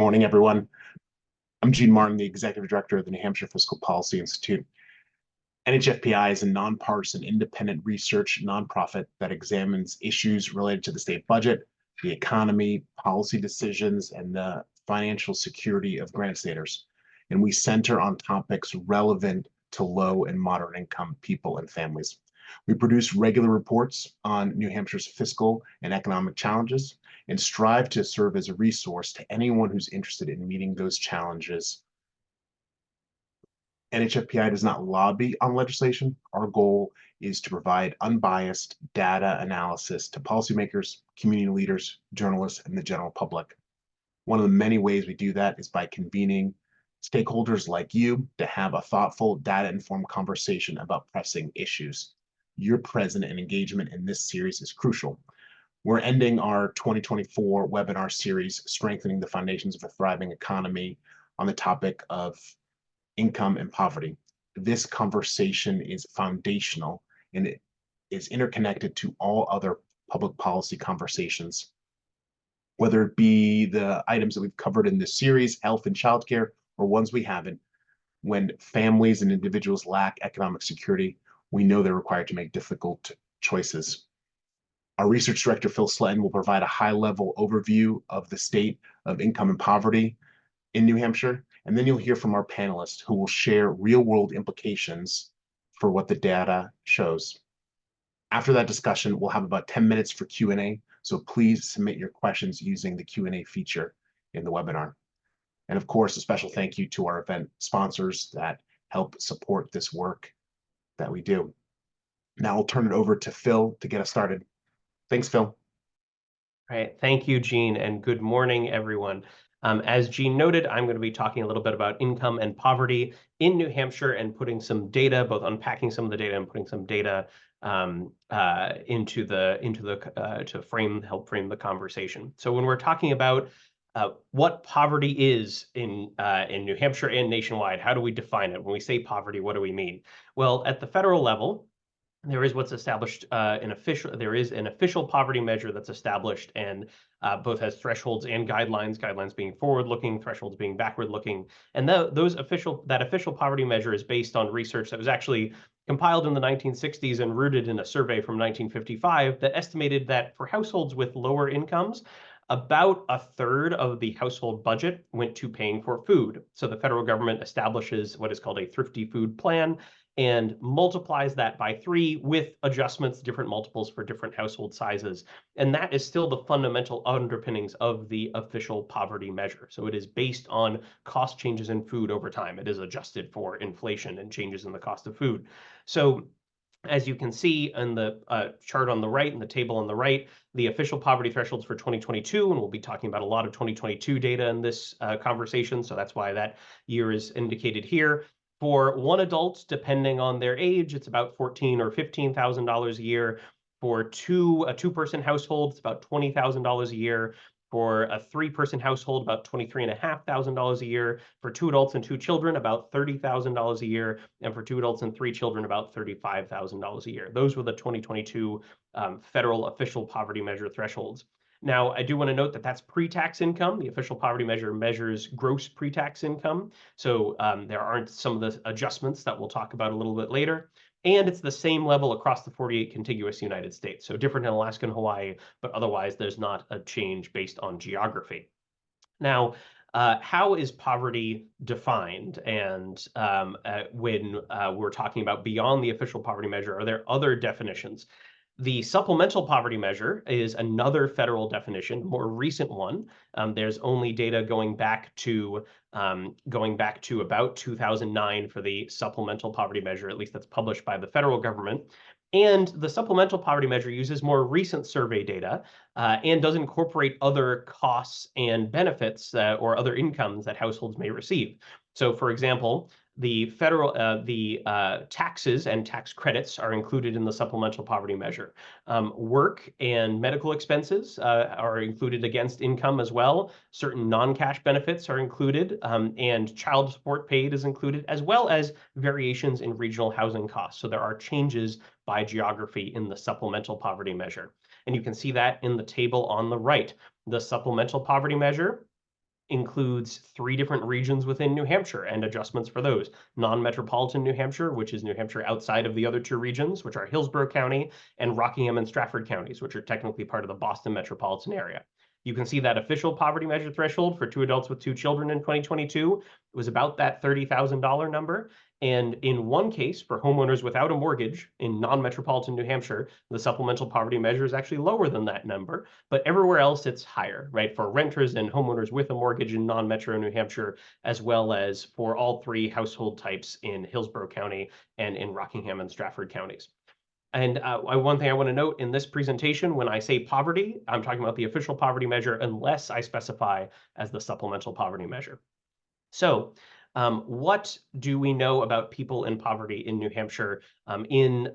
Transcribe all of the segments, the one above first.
Morning, everyone. I'm Gene Martin, the Executive Director of the New Hampshire Fiscal Policy Institute. NHFPI is a nonpartisan, independent research nonprofit that examines issues related to the state budget, the economy, policy decisions, and the financial security of Granite Staters. And we center on topics relevant to low and moderate income people and families. We produce regular reports on New Hampshire's fiscal and economic challenges and strive to serve as a resource to anyone who's interested in meeting those challenges. NHFPI does not lobby on legislation. Our goal is to provide unbiased data analysis to policymakers, community leaders, journalists, and the general public. One of the many ways we do that is by convening stakeholders like you to have a thoughtful, data-informed conversation about pressing issues. Your presence and engagement in this series is crucial. We're ending our 2024 webinar series, Strengthening the Foundations of a Thriving Economy, on the topic of income and poverty. This conversation is foundational and it is interconnected to all other public policy conversations, whether it be the items that we've covered in this series, health and childcare, or ones we haven't. When families and individuals lack economic security, we know they're required to make difficult choices. Our research director, Phil Sletton, will provide a high-level overview of the state of income and poverty in New Hampshire, and then you'll hear from our panelists who will share real-world implications for what the data shows. After that discussion, we'll have about 10 minutes for Q&A, so please submit your questions using the Q&A feature in the webinar. And of course, a special thank you to our event sponsors that help support this work that we do. Now I'll turn it over to Phil to get us started. Thanks, Phil. All right, thank you, Gene, and good morning, everyone. As Gene noted, I'm going to be talking a little bit about income and poverty in New Hampshire and putting some data, both unpacking some of the data and putting some data to help frame the conversation. So when we're talking about what poverty is in New Hampshire and nationwide, how do we define it? When we say poverty, what do we mean? Well, at the federal level, there is what's established there is an official poverty measure that's established and both has thresholds and guidelines being forward-looking, thresholds being backward-looking. And that official poverty measure is based on research that was actually compiled in the 1960s and rooted in a survey from 1955 that estimated that for households with lower incomes, about a third of the household budget went to paying for food. So the federal government establishes what is called a thrifty food plan and multiplies that by 3 with adjustments, different multiples for different household sizes. And that is still the fundamental underpinnings of the official poverty measure. So it is based on cost changes in food over time. It is adjusted for inflation and changes in the cost of food. So as you can see in the chart on the right and the table on the right, the official poverty thresholds for 2022, and we'll be talking about a lot of 2022 data in this conversation, so that's why that year is indicated here. For one adult, depending on their age, it's about $14,000 or $15,000 a year. For a two-person household, it's about $20,000 a year. For a 3-person household, about $23,500 a year. For 2 adults and 2 children, about $30,000 a year. And for 2 adults and 3 children, about $35,000 a year. Those were the 2022 federal official poverty measure thresholds. Now, I do want to note that that's pre-tax income. The official poverty measure measures gross pre-tax income. So there aren't some of the adjustments that we'll talk about a little bit later. And it's the same level across the 48 contiguous United States. So different in Alaska and Hawaii, but otherwise there's not a change based on geography. Now, how is poverty defined? And when we're talking about beyond the official poverty measure, are there other definitions? The supplemental poverty measure is another federal definition, more recent one. There's only data going back to about 2009 for the supplemental poverty measure, at least that's published by the federal government. And the supplemental poverty measure uses more recent survey data and does incorporate other costs and benefits or other incomes that households may receive. So, for example, the federal taxes and tax credits are included in the supplemental poverty measure. Work and medical expenses are included against income as well. Certain non-cash benefits are included, and child support paid is included, as well as variations in regional housing costs. So there are changes by geography in the supplemental poverty measure. And you can see that in the table on the right. The supplemental poverty measure includes 3 different regions within New Hampshire and adjustments for those. Non-metropolitan New Hampshire, which is New Hampshire outside of the other 2 regions, which are Hillsborough County and Rockingham and Strafford counties, which are technically part of the Boston metropolitan area. You can see that official poverty measure threshold for 2 adults with 2 children in 2022 was about that $30,000 number. And in one case, for homeowners without a mortgage in non-metropolitan New Hampshire, the supplemental poverty measure is actually lower than that number. But everywhere else, it's higher, right? For renters and homeowners with a mortgage in non-metro New Hampshire, as well as for all 3 household types in Hillsborough County and in Rockingham and Strafford counties. And one thing I want to note in this presentation, when I say poverty, I'm talking about the official poverty measure unless I specify as the supplemental poverty measure. So what do we know about people in poverty in New Hampshire in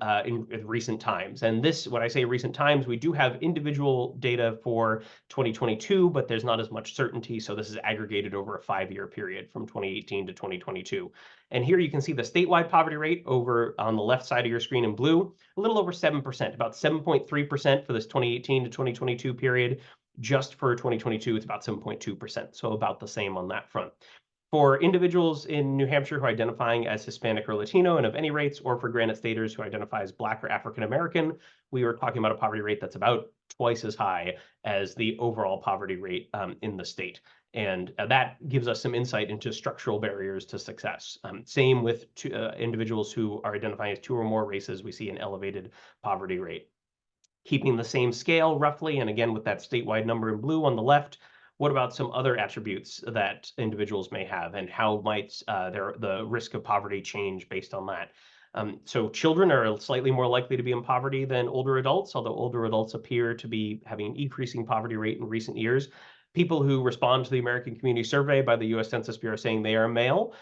recent times? And this, when I say recent times, we do have individual data for 2022, but there's not as much certainty. So this is aggregated over a 5-year period from 2018 to 2022. And here you can see the statewide poverty rate over on the left side of your screen in blue, a little over 7%, about 7.3% for this 2018 to 2022 period. Just for 2022, it's about 7.2%, so about the same on that front. For individuals in New Hampshire who are identifying as Hispanic or Latino and of any race, or for Granite Staters who identify as Black or African American, we are talking about a poverty rate that's about twice as high as the overall poverty rate in the state. And that gives us some insight into structural barriers to success. Same with individuals who are identifying as 2 or more races, we see an elevated poverty rate. Keeping the same scale roughly, and again with that statewide number in blue on the left, what about some other attributes that individuals may have, and how might the risk of poverty change based on that? So children are slightly more likely to be in poverty than older adults, although older adults appear to be having an increasing poverty rate in recent years. People who respond to the American Community Survey by the U.S. Census Bureau saying they are male,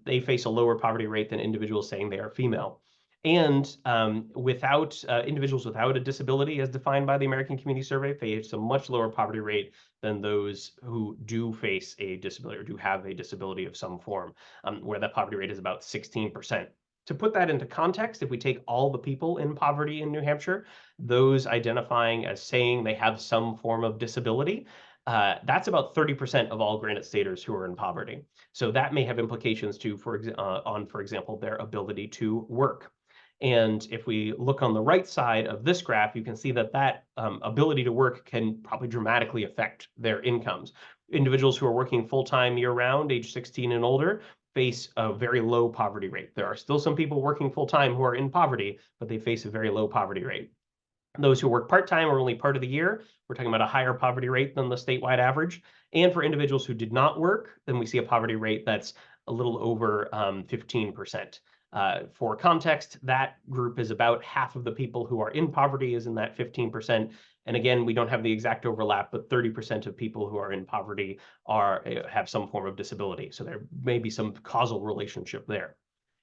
they face a lower poverty rate than individuals saying they are female. And individuals without a disability, as defined by the American Community Survey, face a much lower poverty rate than those who do face a disability or do have a disability of some form, where that poverty rate is about 16%. To put that into context, if we take all the people in poverty in New Hampshire, those identifying as saying they have some form of disability, that's about 30% of all Granite Staters who are in poverty. So that may have implications too, for example, their ability to work. And if we look on the right side of this graph, you can see that ability to work can probably dramatically affect their incomes. Individuals who are working full-time year-round, age 16 and older, face a very low poverty rate. There are still some people working full-time who are in poverty, but they face a very low poverty rate. Those who work part-time or only part of the year, we're talking about a higher poverty rate than the statewide average. And for individuals who did not work, then we see a poverty rate that's a little over 15%. For context, that group is about half of the people who are in poverty is in that 15%. And again, we don't have the exact overlap, but 30% of people who are in poverty have some form of disability. So there may be some causal relationship there.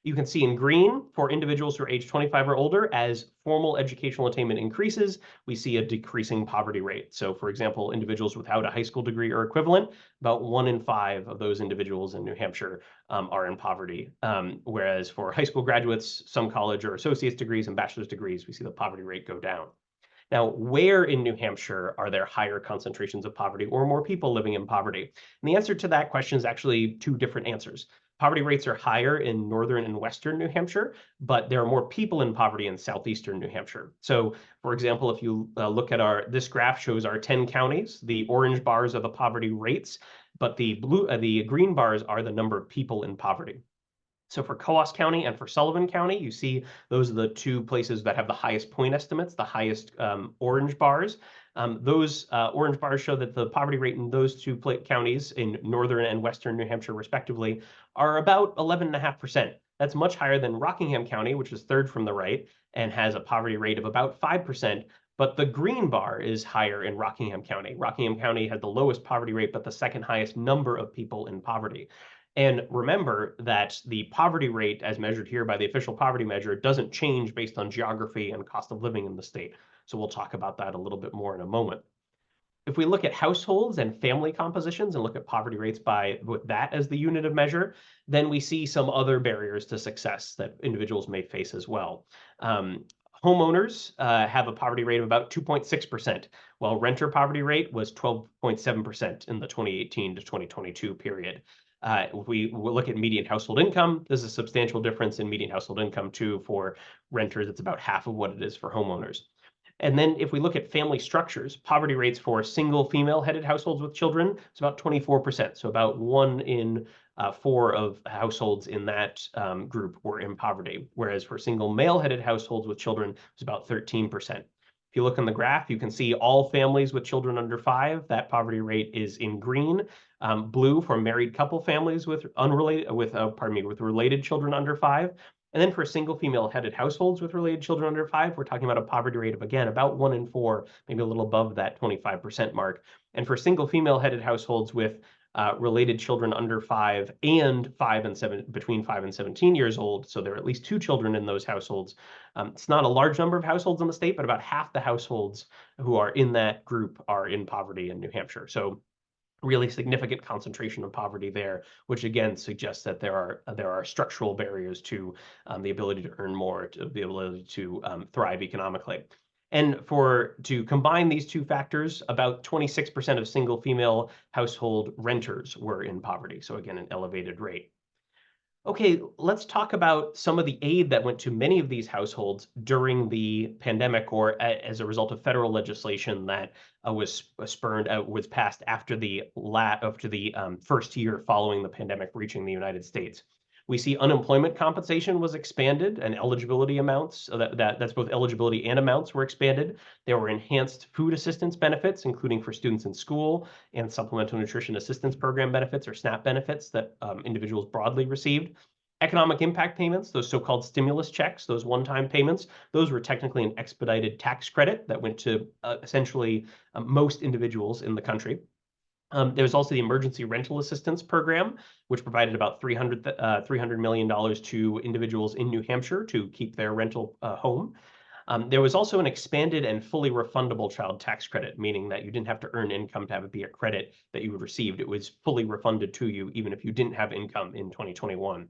You can see in green for individuals who are age 25 or older, as formal educational attainment increases, we see a decreasing poverty rate. So for example, individuals without a high school degree or equivalent, about 1 in 5 of those individuals in New Hampshire are in poverty. Whereas for high school graduates, some college or associate's degrees and bachelor's degrees, we see the poverty rate go down. Now, where in New Hampshire are there higher concentrations of poverty or more people living in poverty? And the answer to that question is actually 2 different answers. Poverty rates are higher in northern and western New Hampshire, but there are more people in poverty in southeastern New Hampshire. So, for example, if you look at this graph shows our 10 counties. The orange bars are the poverty rates, but the green bars are the number of people in poverty. So for Coos County and for Sullivan County, you see those are the 2 places that have the highest point estimates, the highest orange bars. Those orange bars show that the poverty rate in those 2 counties in northern and western New Hampshire, respectively, are about 11.5%. That's much higher than Rockingham County, which is 3rd from the right, and has a poverty rate of about 5%. But the green bar is higher in Rockingham County. Rockingham County has the lowest poverty rate, but the 2nd highest number of people in poverty. And remember that the poverty rate, as measured here by the official poverty measure, doesn't change based on geography and cost of living in the state. So we'll talk about that a little bit more in a moment. If we look at households and family compositions and look at poverty rates with that as the unit of measure, then we see some other barriers to success that individuals may face as well. Homeowners have a poverty rate of about 2.6%, while renter poverty rate was 12.7% in the 2018 to 2022 period. If we look at median household income, there's a substantial difference in median household income too. For renters, it's about half of what it is for homeowners. And then if we look at family structures, poverty rates for single female-headed households with children is about 24%. So about 1 in 4 of households in that group were in poverty, whereas for single male-headed households with children, it's about 13%. If you look on the graph, you can see all families with children under 5, that poverty rate is in green. Blue for married couple families with related children under 5. And then for single female-headed households with related children under 5, we're talking about a poverty rate of, again, about 1 in 4, maybe a little above that 25% mark. And for single female-headed households with related children under 5 and between 5 and 17 years old, so there are at least 2 children in those households. It's not a large number of households in the state, but about half the households who are in that group are in poverty in New Hampshire. So really significant concentration of poverty there, which again suggests that there are structural barriers to the ability to earn more, to the ability to thrive economically. And to combine these two factors, about 26% of single female household renters were in poverty. So again, an elevated rate. Okay, let's talk about some of the aid that went to many of these households during the pandemic, or as a result of federal legislation that was passed after the first year following the pandemic reaching the United States. We see unemployment compensation was expanded, and eligibility amounts, so that's both eligibility and amounts were expanded. There were enhanced food assistance benefits, including for students in school, and supplemental nutrition assistance program benefits, or SNAP benefits, that individuals broadly received. Economic impact payments, those so-called stimulus checks, those one-time payments, those were technically an expedited tax credit that went to essentially most individuals in the country. There was also the Emergency Rental Assistance Program, which provided about $300 million to individuals in New Hampshire to keep their rental home. There was also an expanded and fully refundable child tax credit, meaning that you didn't have to earn income to have it be a credit that you received. It was fully refunded to you, even if you didn't have income in 2021.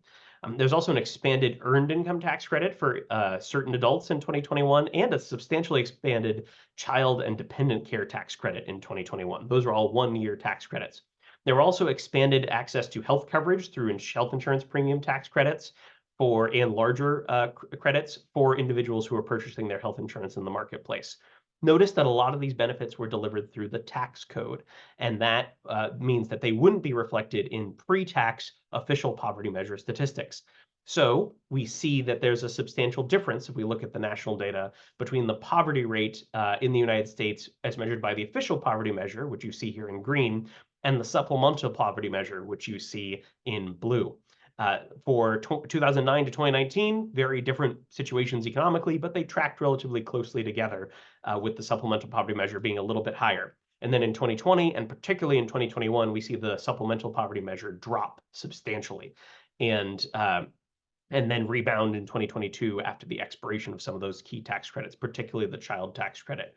There's also an expanded earned income tax credit for certain adults in 2021, and a substantially expanded child and dependent care tax credit in 2021. Those are all one-year tax credits. There were also expanded access to health coverage through health insurance premium tax credits and larger credits for individuals who are purchasing their health insurance in the marketplace. Notice that a lot of these benefits were delivered through the tax code, and that means that they wouldn't be reflected in pre-tax official poverty measure statistics. So we see that there's a substantial difference if we look at the national data between the poverty rate in the United States as measured by the official poverty measure, which you see here in green, and the supplemental poverty measure, which you see in blue. For 2009 to 2019, very different situations economically, but they tracked relatively closely together, with the supplemental poverty measure being a little bit higher. And then in 2020, and particularly in 2021, we see the supplemental poverty measure drop substantially, and then rebound in 2022 after the expiration of some of those key tax credits, particularly the child tax credit.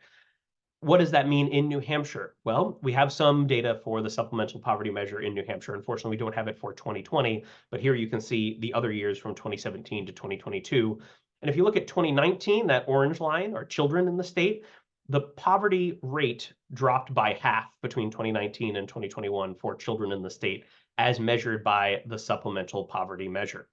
What does that mean in New Hampshire? Well, we have some data for the supplemental poverty measure in New Hampshire. Unfortunately, we don't have it for 2020, but here you can see the other years from 2017 to 2022. And if you look at 2019, that orange line are children in the state, the poverty rate dropped by half between 2019 and 2021 for children in the state, as measured by the supplemental poverty measure.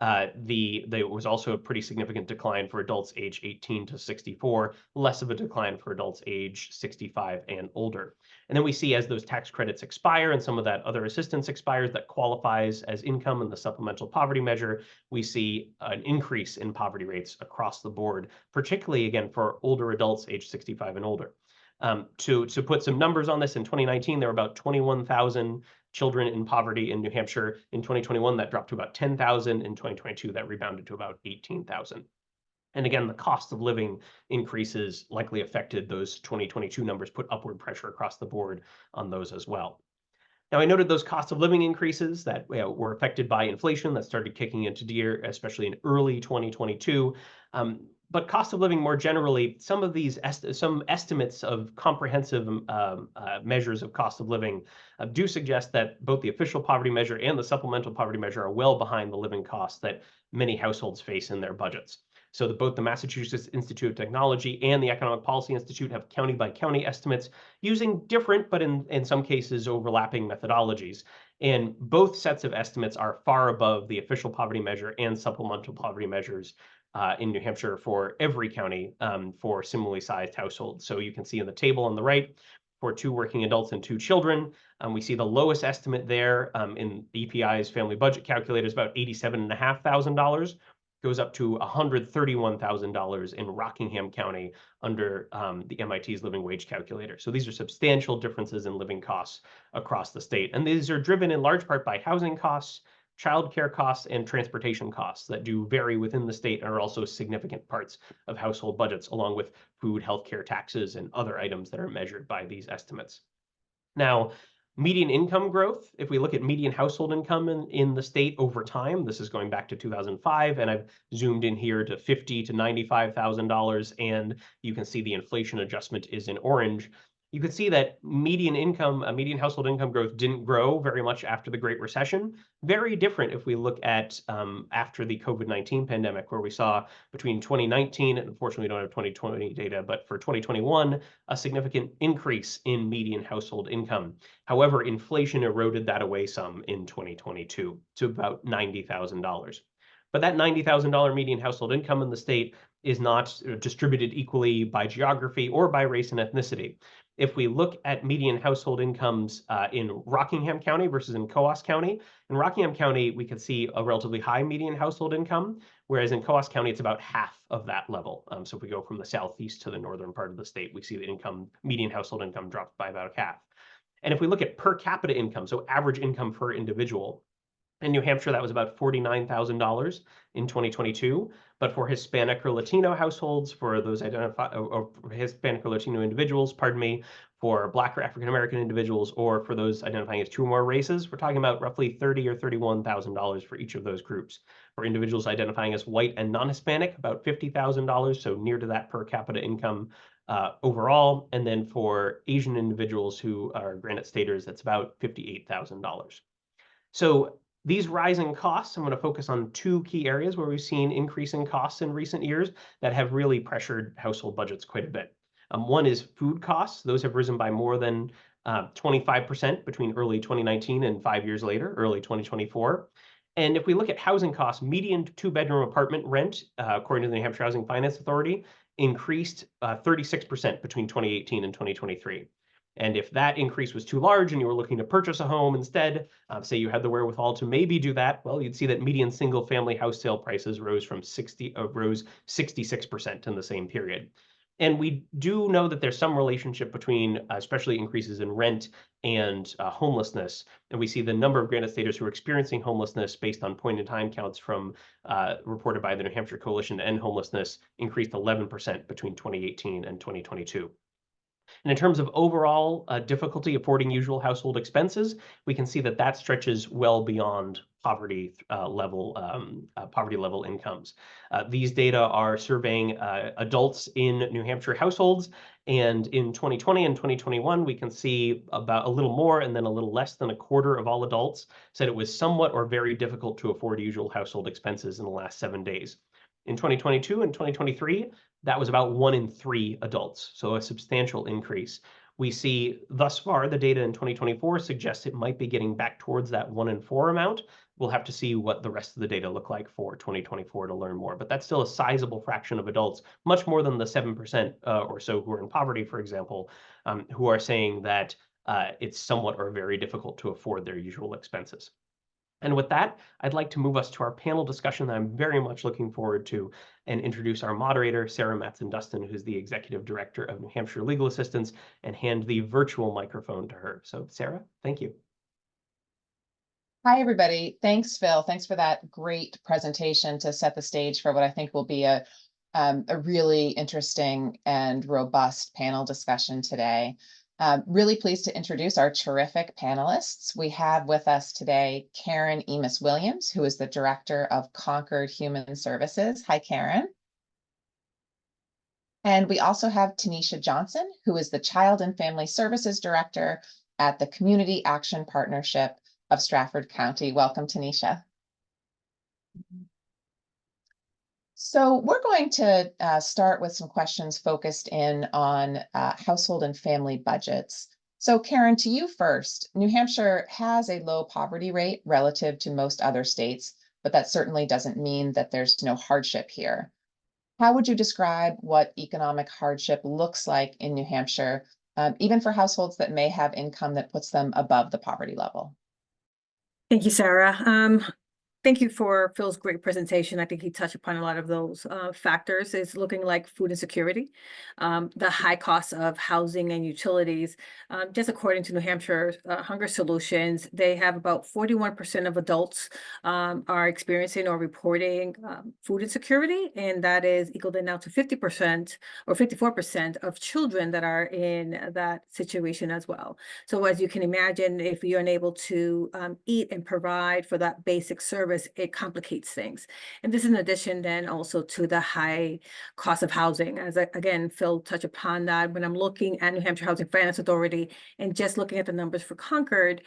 There was also a pretty significant decline for adults age 18 to 64, less of a decline for adults age 65 and older. And then we see as those tax credits expire and some of that other assistance expires that qualifies as income in the supplemental poverty measure, we see an increase in poverty rates across the board, particularly again for older adults age 65 and older. To put some numbers on this, in 2019, there were about 21,000 children in poverty in New Hampshire. In 2021, that dropped to about 10,000. In 2022, that rebounded to about 18,000. And again, the cost of living increases likely affected those 2022 numbers, put upward pressure across the board on those as well. Now, I noted those cost of living increases that were affected by inflation that started kicking into gear, especially in early 2022. But cost of living more generally, some estimates of comprehensive measures of cost of living do suggest that both the official poverty measure and the supplemental poverty measure are well behind the living costs that many households face in their budgets. So both the Massachusetts Institute of Technology and the Economic Policy Institute have county by county estimates using different, but in some cases overlapping methodologies. And both sets of estimates are far above the official poverty measure and supplemental poverty measures in New Hampshire for every county for similarly sized households. So you can see in the table on the right, for 2 working adults and 2 children, we see the lowest estimate there in the EPI's family budget calculator is about $87,500, goes up to $131,000 in Rockingham County under the MIT's living wage calculator. So these are substantial differences in living costs across the state. And these are driven in large part by housing costs, childcare costs, and transportation costs that do vary within the state and are also significant parts of household budgets, along with food, healthcare, taxes, and other items that are measured by these estimates. Now, median income growth, if we look at median household income in the state over time, this is going back to 2005, and I've zoomed in here to $50,000 to $95,000, and you can see the inflation adjustment is in orange. You can see that median household income growth didn't grow very much after the Great Recession. Very different if we look at after the COVID-19 pandemic, where we saw between 2019, and unfortunately we don't have 2020 data, but for 2021, a significant increase in median household income. However, inflation eroded that away some in 2022 to about $90,000. But that $90,000 median household income in the state is not distributed equally by geography or by race and ethnicity. If we look at median household incomes in Rockingham County versus in Coos County, in Rockingham County, we can see a relatively high median household income, whereas in Coos County, it's about half of that level. So if we go from the southeast to the northern part of the state, we see the median household income dropped by about half. And if we look at per capita income, so average income per individual, in New Hampshire, that was about $49,000 in 2022. But for Hispanic or Latino households, for those or Hispanic or Latino individuals, pardon me, for Black or African American individuals, or for those identifying as 2 or more races, we're talking about roughly $30,000 or $31,000 for each of those groups. For individuals identifying as white and non-Hispanic, about $50,000, so near to that per capita income overall. And then for Asian individuals who are Granite Staters, that's about $58,000. So these rising costs, I'm going to focus on 2 key areas where we've seen increasing costs in recent years that have really pressured household budgets quite a bit. One is food costs. Those have risen by more than 25% between early 2019 and 5 years later, early 2024. And if we look at housing costs, median 2-bedroom apartment rent, according to the New Hampshire Housing Finance Authority, increased 36% between 2018 and 2023. And if that increase was too large and you were looking to purchase a home instead, say you had the wherewithal to maybe do that, well, you'd see that median single family house sale prices rose 66% in the same period. And we do know that there's some relationship between especially increases in rent and homelessness. And we see the number of Granite Staters who are experiencing homelessness based on point-in-time counts from reported by the New Hampshire Coalition to End Homelessness increased 11% between 2018 and 2022. And in terms of overall difficulty affording usual household expenses, we can see that that stretches well beyond poverty level incomes. These data are surveying adults in New Hampshire households, and in 2020 and 2021, we can see about a little more and then a little less than a quarter of all adults said it was somewhat or very difficult to afford usual household expenses in the last 7 days. In 2022 and 2023, that was about 1 in 3 adults, so a substantial increase. We see thus far the data in 2024 suggests it might be getting back towards that 1 in 4 amount. We'll have to see what the rest of the data look like for 2024 to learn more, but that's still a sizable fraction of adults, much more than the 7% or so who are in poverty, for example, who are saying that it's somewhat or very difficult to afford their usual expenses. And with that, I'd like to move us to our panel discussion that I'm very much looking forward to and introduce our moderator, Sarah Matson-Dustin, who's the Executive Director of New Hampshire Legal Assistance, and hand the virtual microphone to her. So Sarah, thank you. Hi, everybody. Thanks, Phil. Thanks for that great presentation to set the stage for what I think will be a really interesting and robust panel discussion today. Really pleased to introduce our terrific panelists. We have with us today Karen Emis-Williams, who is the Director of Concord Human Services. Hi, Karen. And we also have Tanisha Johnson, who is the Child and Family Services Director at the Community Action Partnership of Stratford County. Welcome, Tanisha. So we're going to start with some questions focused in on household and family budgets. So Karen, to you first. New Hampshire has a low poverty rate relative to most other states, but that certainly doesn't mean that there's no hardship here. How would you describe what economic hardship looks like in New Hampshire, even for households that may have income that puts them above the poverty level? Thank you, Sarah. Thank you for Phil's great presentation. I think he touched upon a lot of those factors. It's looking like food insecurity, the high cost of housing and utilities. Just according to New Hampshire Hunger Solutions, they have about 41% of adults are experiencing or reporting food insecurity, and that is equal to now to 50% or 54% of children that are in that situation as well. So as you can imagine, if you're unable to eat and provide for that basic service, it complicates things. And this is in addition then also to the high cost of housing. As again, Phil touched upon that. When I'm looking at New Hampshire Housing Finance Authority and just looking at the numbers for Concord,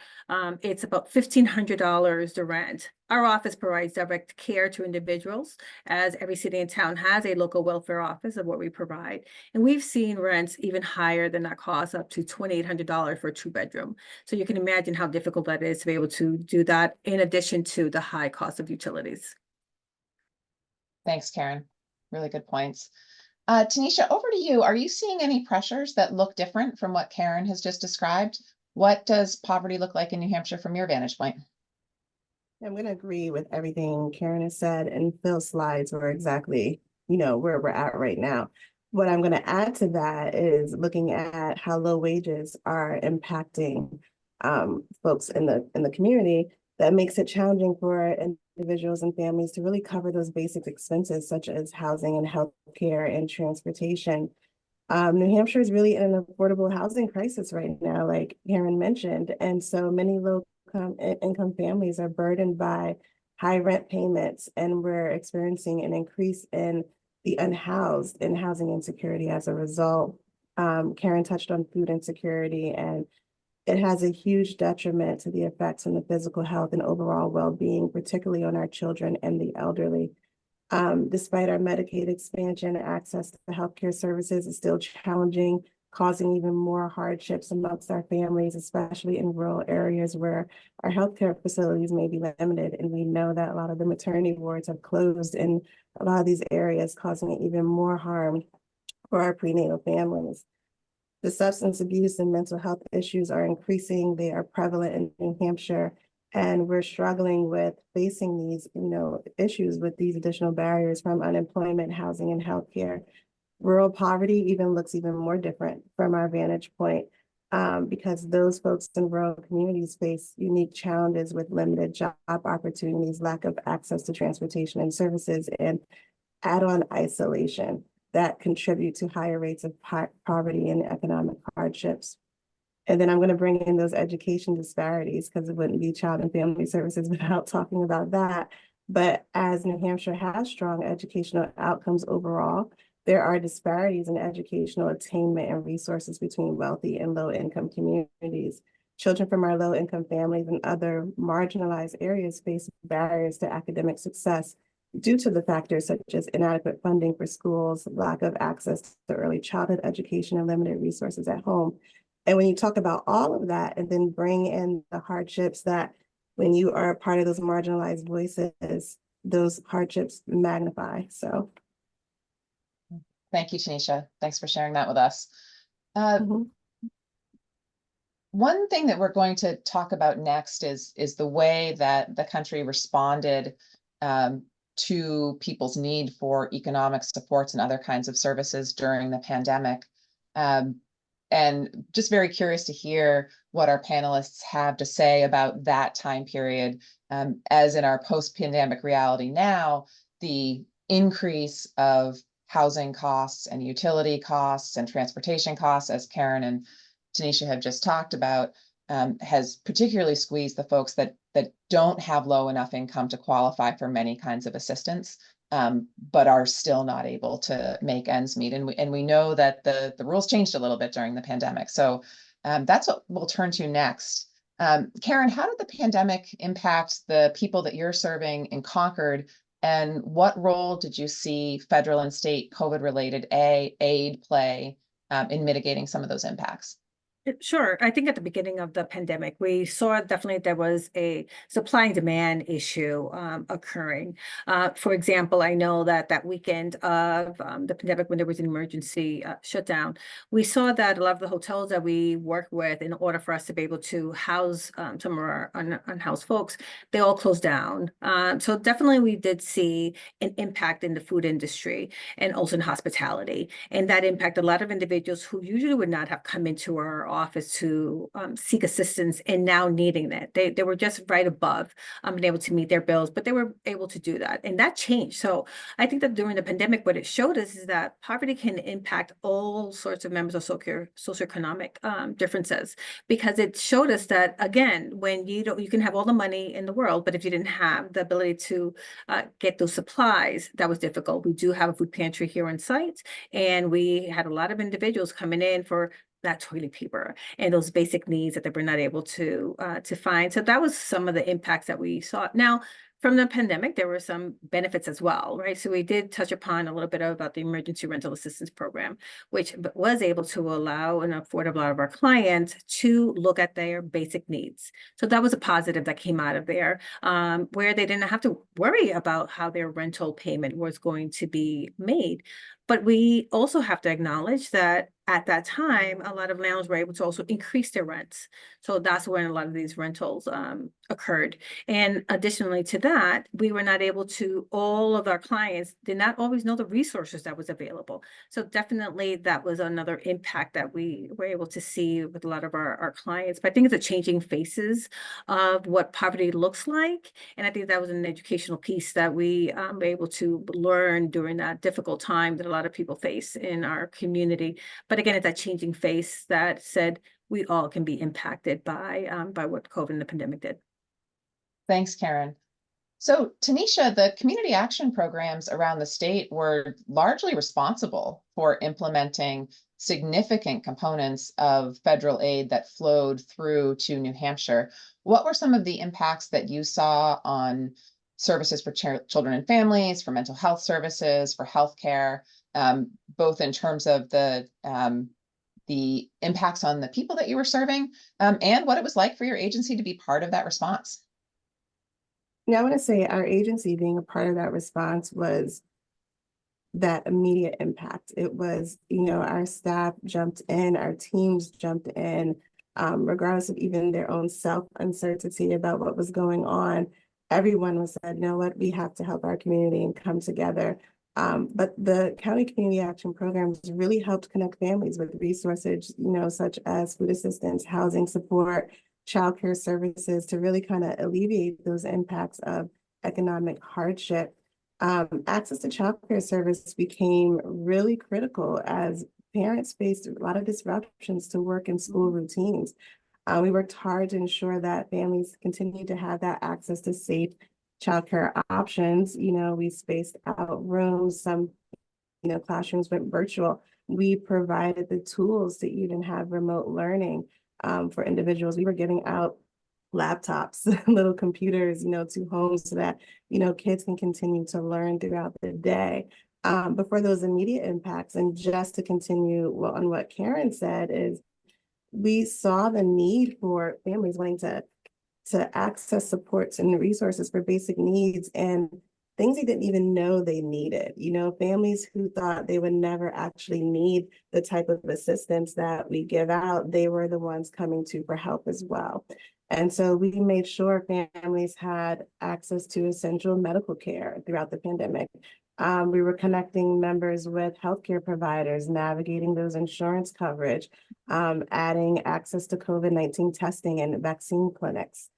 it's about $1,500 to rent. Our office provides direct care to individuals, as every city and town has a local welfare office of what we provide. And we've seen rents even higher than that cost, up to $2,800 for a 2-bedroom. So you can imagine how difficult that is to be able to do that in addition to the high cost of utilities. Thanks, Karen. Really good points. Tanisha, over to you. Are you seeing any pressures that look different from what Karen has just described? What does poverty look like in New Hampshire from your vantage point? I'm going to agree with everything Karen has said, and Phil's slides were exactly, where we're at right now. What I'm going to add to that is looking at how low wages are impacting folks in the community. That makes it challenging for individuals and families to really cover those basic expenses such as housing and healthcare and transportation. New Hampshire is really in an affordable housing crisis right now, like Karen mentioned, and so many low income families are burdened by high rent payments, and we're experiencing an increase in the unhoused and housing insecurity as a result. Karen touched on food insecurity, and it has a huge detriment to the effects on the physical health and overall well-being, particularly on our children and the elderly. Despite our Medicaid expansion, access to healthcare services is still challenging, causing even more hardships amongst our families, especially in rural areas where our healthcare facilities may be limited. And we know that a lot of the maternity wards have closed in a lot of these areas, causing even more harm for our prenatal families. The substance abuse and mental health issues are increasing. They are prevalent in New Hampshire, and we're struggling with facing these, issues with these additional barriers from unemployment, housing, and healthcare. Rural poverty even looks even more different from our vantage point, because those folks in rural communities face unique challenges with limited job opportunities, lack of access to transportation and services, and add-on isolation that contribute to higher rates of poverty and economic hardships. And then I'm going to bring in those education disparities, because it wouldn't be Child and Family Services without talking about that. But as New Hampshire has strong educational outcomes overall, there are disparities in educational attainment and resources between wealthy and low-income communities. Children from our low-income families and other marginalized areas face barriers to academic success due to the factors such as inadequate funding for schools, lack of access to early childhood education, and limited resources at home. And when you talk about all of that and then bring in the hardships that when you are a part of those marginalized voices, those hardships magnify. So. Thank you, Tanisha. Thanks for sharing that with us. One thing that we're going to talk about next is the way that the country responded to people's need for economic supports and other kinds of services during the pandemic. And just very curious to hear what our panelists have to say about that time period. As in our post-pandemic reality now, the increase of housing costs and utility costs and transportation costs, as Karen and Tanisha have just talked about, has particularly squeezed the folks that don't have low enough income to qualify for many kinds of assistance, but are still not able to make ends meet. And we know that the rules changed a little bit during the pandemic. So that's what we'll turn to next. Karen, how did the pandemic impact the people that you're serving in Concord And what role did you see federal and state COVID-related aid play in mitigating some of those impacts? Sure. I think at the beginning of the pandemic, we saw definitely there was a supply and demand issue occurring. For example, I know that that weekend of the pandemic, when there was an emergency shutdown, we saw that a lot of the hotels that we work with, in order for us to be able to house some of our unhoused folks, they all closed down. So definitely we did see an impact in the food industry and also in hospitality. And that impacted a lot of individuals who usually would not have come into our office to seek assistance, and now needing that. They were just right above being able to meet their bills, but they were able to do that. And that changed. So I think that during the pandemic, what it showed us is that poverty can impact all sorts of members of socioeconomic differences, because it showed us that, again, when you can have all the money in the world, but if you didn't have the ability to get those supplies, that was difficult. We do have a food pantry here on site, and we had a lot of individuals coming in for that toilet paper and those basic needs that they were not able to find. So that was some of the impacts that we saw. Now, from the pandemic, there were some benefits as well, right? So we did touch upon a little bit about the emergency rental assistance program, which was able to allow and afford a lot of our clients to look at their basic needs. So that was a positive that came out of there, where they didn't have to worry about how their rental payment was going to be made. But we also have to acknowledge that at that time, a lot of landlords were able to also increase their rents. So that's when a lot of these rentals occurred. And additionally to that, we were not able to, all of our clients did not always know the resources that was available. So definitely that was another impact that we were able to see with a lot of our clients. But I think it's a changing faces of what poverty looks like. And I think that was an educational piece that we were able to learn during that difficult time that a lot of people face in our community. But again, it's that changing face that said we all can be impacted by what COVID and the pandemic did. Thanks, Karen. So, Tanisha, the community action programs around the state were largely responsible for implementing significant components of federal aid that flowed through to New Hampshire. What were some of the impacts that you saw on services for children and families, for mental health services, for healthcare, both in terms of the impacts on the people that you were serving, and what it was like for your agency to be part of that response? Now, I want to say our agency being a part of that response was that immediate impact. It was, our staff jumped in, our teams jumped in, regardless of even their own self-uncertainty about what was going on. Everyone was said, you know what, we have to help our community and come together. But the county community action programs really helped connect families with resources, such as food assistance, housing support, childcare services, to really kind of alleviate those impacts of economic hardship. Access to childcare service became really critical as parents faced a lot of disruptions to work and school routines. We worked hard to ensure that families continued to have that access to safe childcare options. We spaced out rooms, some, classrooms went virtual. We provided the tools to even have remote learning for individuals. We were giving out laptops, little computers, to homes so that, kids can continue to learn throughout the day. But for those immediate impacts, and just to continue on what Karen said, is we saw the need for families wanting to access supports and resources for basic needs and things they didn't even know they needed. Families who thought they would never actually need the type of assistance that we give out, they were the ones coming to for help as well. And so we made sure families had access to essential medical care throughout the pandemic. We were connecting members with healthcare providers, navigating those insurance coverage, adding access to COVID-19 testing and vaccine clinics.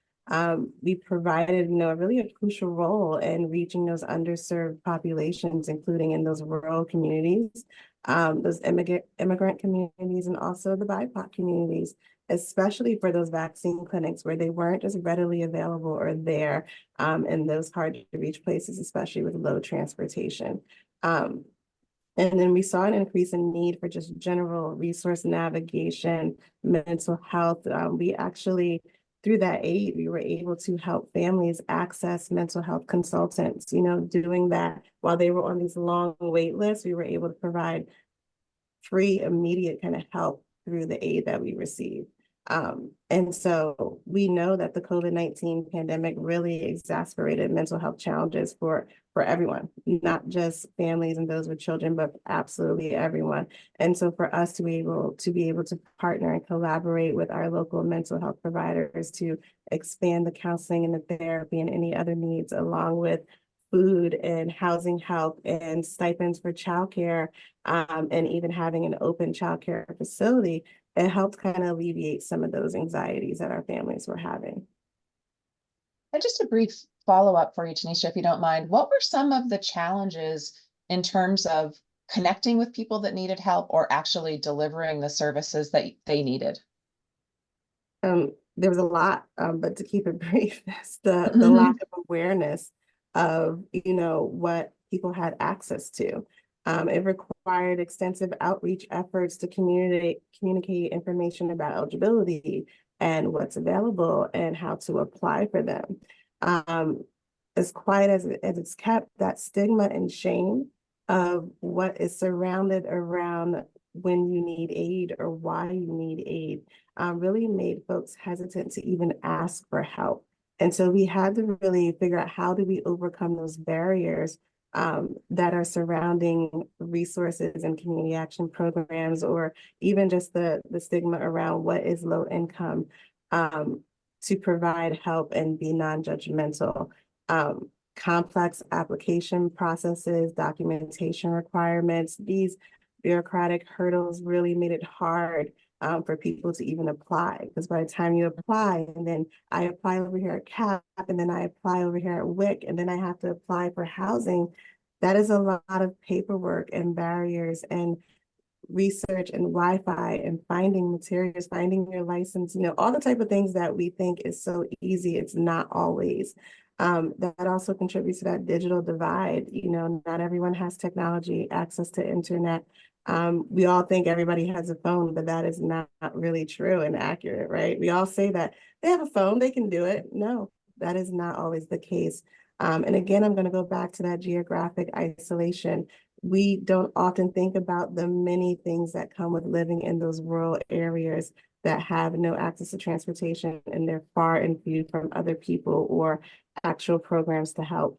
We provided, really a crucial role in reaching those underserved populations, including in those rural communities, those immigrant communities, and also the BIPOC communities, especially for those vaccine clinics where they weren't just readily available or there in those hard to reach places, especially with low transportation. And then we saw an increase in need for just general resource navigation, mental health. We actually through that aid, we were able to help families access mental health consultants, you know, doing that while they were on these long wait lists. We were able to provide free, immediate kind of help through the aid that we received. And so we know that the COVID-19 pandemic really exacerbated mental health challenges for everyone, not just families and those with children, but absolutely everyone. And so for us to be able to partner and collaborate with our local mental health providers to expand the counseling and the therapy and any other needs, along with food and housing help and stipends for childcare, and even having an open childcare facility, it helped kind of alleviate some of those anxieties that our families were having. And just a brief follow-up for you, Tanisha, if you don't mind. What were some of the challenges in terms of connecting with people that needed help or actually delivering the services that they needed? There was a lot, but to keep it brief, that's the lack of awareness of, you know, what people had access to. It required extensive outreach efforts to communicate information about eligibility and what's available and how to apply for them. As quiet as it's kept, that stigma and shame of what is surrounded around when you need aid or why you need aid really made folks hesitant to even ask for help. And so we had to really figure out, how do we overcome those barriers that are surrounding resources and community action programs, or even just the stigma around what is low income, to provide help and be non-judgmental. Complex application processes, documentation requirements, these bureaucratic hurdles really made it hard for people to even apply, because by the time you apply, and then I apply over here at CAP, and then I apply over here at WIC, and then I have to apply for housing, that is a lot of paperwork and barriers and research and Wi-Fi and finding materials, finding your license, you know, all the type of things that we think is so easy. It's not always. That also contributes to that digital divide. You know, not everyone has technology, access to internet. We all think everybody has a phone, but that is not really true and accurate, right? We all say that they have a phone, they can do it. No, that is not always the case. And again, I'm going to go back to that geographic isolation. We don't often think about the many things that come with living in those rural areas that have no access to transportation, and they're far and few from other people or actual programs to help.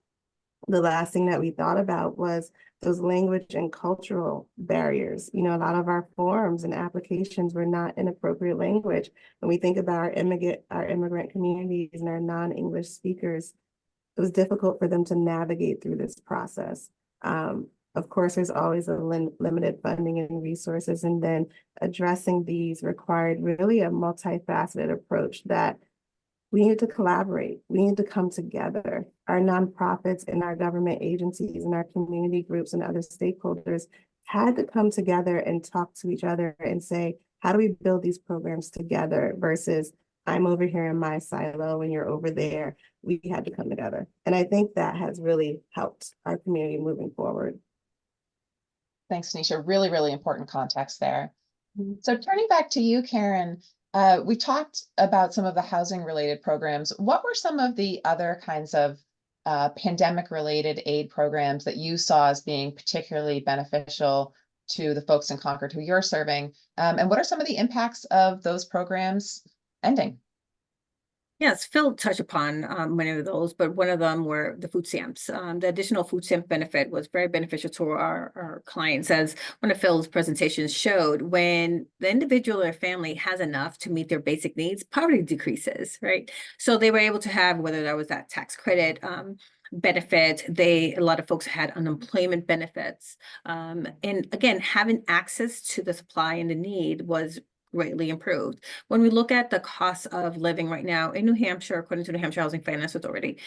The last thing that we thought about was those language and cultural barriers. You know, a lot of our forms and applications were not in appropriate language. When we think about our immigrant communities and our non-English speakers, it was difficult for them to navigate through this process. Of course, there's always a limited funding and resources, and then addressing these required really a multifaceted approach that we need to collaborate. We need to come together. Our nonprofits and our government agencies and our community groups and other stakeholders had to come together and talk to each other and say, how do we build these programs together versus I'm over here in my silo and you're over there. We had to come together. And I think that has really helped our community moving forward. Thanks, Tanisha. Really, really important context there. Mm-hmm. So turning back to you, Karen, we talked about some of the housing related programs. What were some of the other kinds of pandemic related aid programs that you saw as being particularly beneficial to the folks in Concord who you're serving? And what are some of the impacts of those programs ending? Yes, Phil touched upon many of those, but one of them were the food stamps. The additional food stamp benefit was very beneficial to our clients, as one of Phil's presentations showed. When the individual or family has enough to meet their basic needs, poverty decreases, right? So they were able to have, whether that was that tax credit benefit, a lot of folks had unemployment benefits. And again, having access to the supply and the need was greatly improved. When we look at the cost of living right now in New Hampshire, according to the Hampshire Housing Finance Authority,